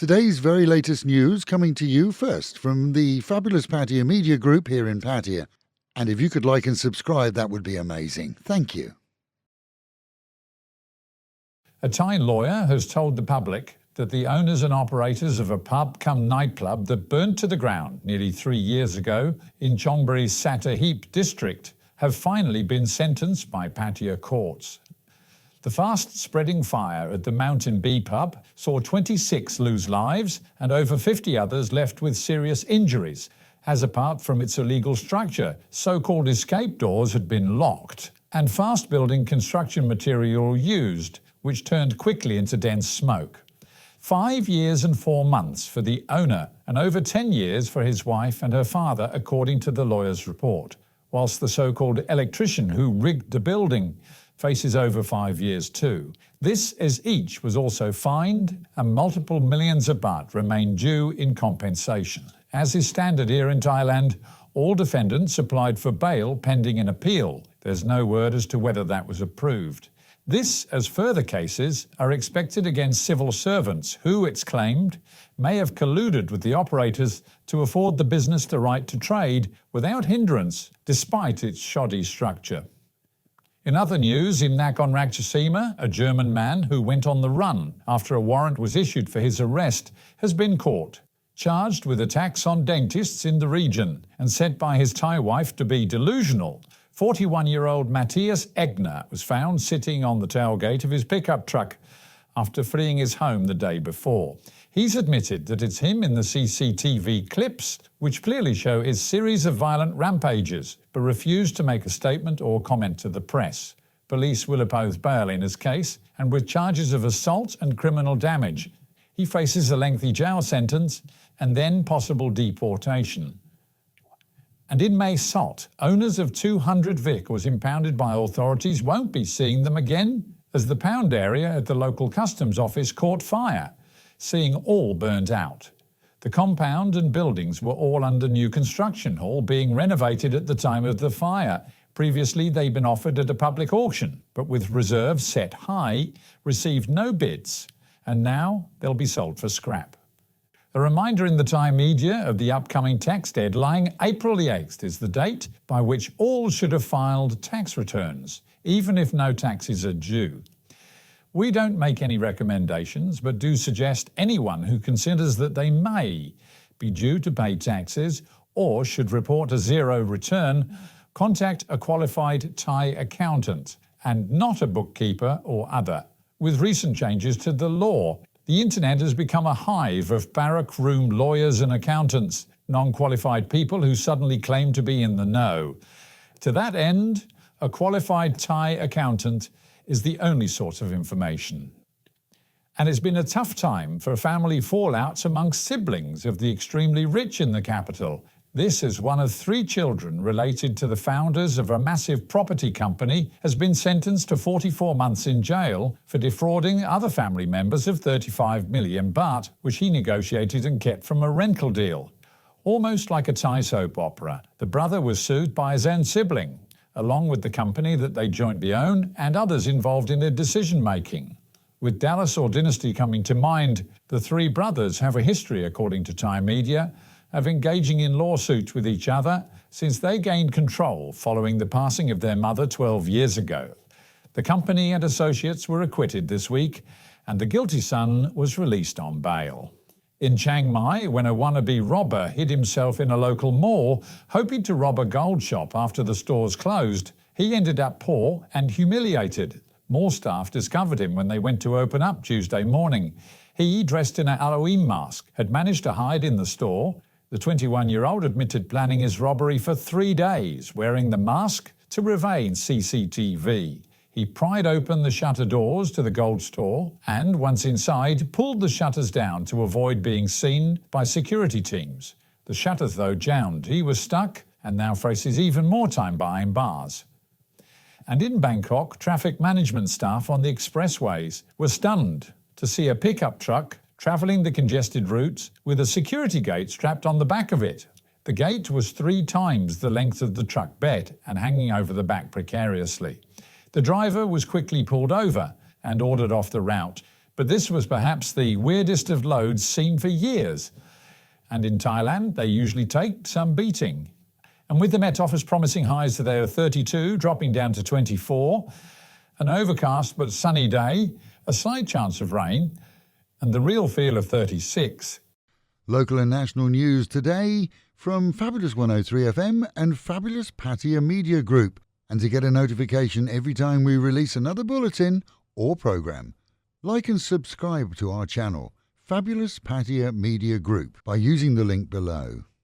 Today's very latest news coming to you first from the fabulous Pattaya Media Group here in Pattaya. And if you could like and subscribe, that would be amazing. Thank you. A Thai lawyer has told the public that the owners and operators of a pub-cum-nightclub that burnt to the ground nearly 3 years ago in Chonburi's Satahip district have finally been sentenced by Pattaya courts. The fast-spreading fire at the Mountain Bee pub saw 26 lose lives and over 50 others left with serious injuries, as apart from its illegal structure, so-called escape doors had been locked and fast-building construction material used, which turned quickly into dense smoke. 5 years and 4 months for the owner and over 10 years for his wife and her father, according to the lawyer's report, whilst the so-called electrician who rigged the building faces over 5 years too. This as each was also fined and multiple millions of baht remain due in compensation. As is standard here in Thailand, all defendants applied for bail pending an appeal. There's no word as to whether that was approved. This, as further cases, are expected against civil servants who, it's claimed, may have colluded with the operators to afford the business the right to trade without hindrance, despite its shoddy structure. In other news, in Nakhon Ratchasima, a German man who went on the run after a warrant was issued for his arrest has been caught, charged with attacks on dentists in the region and said by his Thai wife to be delusional. 41-year-old Matthias Egner was found sitting on the tailgate of his pickup truck after fleeing his home the day before. He's admitted that it's him in the CCTV clips, which clearly show his series of violent rampages, but refused to make a statement or comment to the press. Police will oppose bail in his case, and with charges of assault and criminal damage. He faces a lengthy jail sentence and then possible deportation. And in Mae Sot, owners of 200 vehicles impounded by authorities won't be seeing them again, as the pound area at the local customs office caught fire, seeing all burnt out. The compound and buildings were all under new construction, all being renovated at the time of the fire. Previously they'd been offered at a public auction, but with reserves set high, received no bids, and now they'll be sold for scrap. A reminder in the Thai media of the upcoming tax deadline. April the 8th is the date by which all should have filed tax returns, even if no taxes are due. We don't make any recommendations, but do suggest anyone who considers that they may be due to pay taxes or should report a zero return, contact a qualified Thai accountant and not a bookkeeper or other. With recent changes to the law, the internet has become a hive of barrack room lawyers and accountants, non-qualified people who suddenly claim to be in the know. To that end, a qualified Thai accountant is the only source of information. And it's been a tough time for family fallouts amongst siblings of the extremely rich in the capital. This is one of 3 children related to the founders of a massive property company has been sentenced to 44 months in jail for defrauding other family members of 35 million baht, which he negotiated and kept from a rental deal. Almost like a Thai soap opera, the brother was sued by his own sibling, along with the company that they jointly own and others involved in their decision-making. With Dallas or Dynasty coming to mind, the 3 brothers have a history, according to Thai media, of engaging in lawsuits with each other since they gained control following the passing of their mother 12 years ago. The company and associates were acquitted this week, and the guilty son was released on bail. In Chiang Mai, when a wannabe robber hid himself in a local mall, hoping to rob a gold shop after the stores closed, he ended up poor and humiliated. Mall staff discovered him when they went to open up Tuesday morning. He, dressed in a Halloween mask, had managed to hide in the store. The 21-year-old admitted planning his robbery for 3 days, wearing the mask to evade CCTV. He pried open the shutter doors to the gold store and, once inside, pulled the shutters down to avoid being seen by security teams. The shutters, though, jammed. He was stuck and now faces even more time behind bars. And in Bangkok, traffic management staff on the expressways were stunned to see a pickup truck travelling the congested routes with a security gate strapped on the back of it. The gate was 3 times the length of the truck bed and hanging over the back precariously. The driver was quickly pulled over and ordered off the route But this was perhaps the weirdest of loads seen for years. And in Thailand, they usually take some beating. And with the Met Office promising highs today of 32, dropping down to 24, an overcast but sunny day, a slight chance of rain, and the real feel of 36. Local and national news today from Fabulous 103 FM and Fabulous Pattaya Media Group. And to get a notification every time we release another bulletin or programme, like and subscribe to our channel, Fabulous Pattaya Media Group, by using the link below.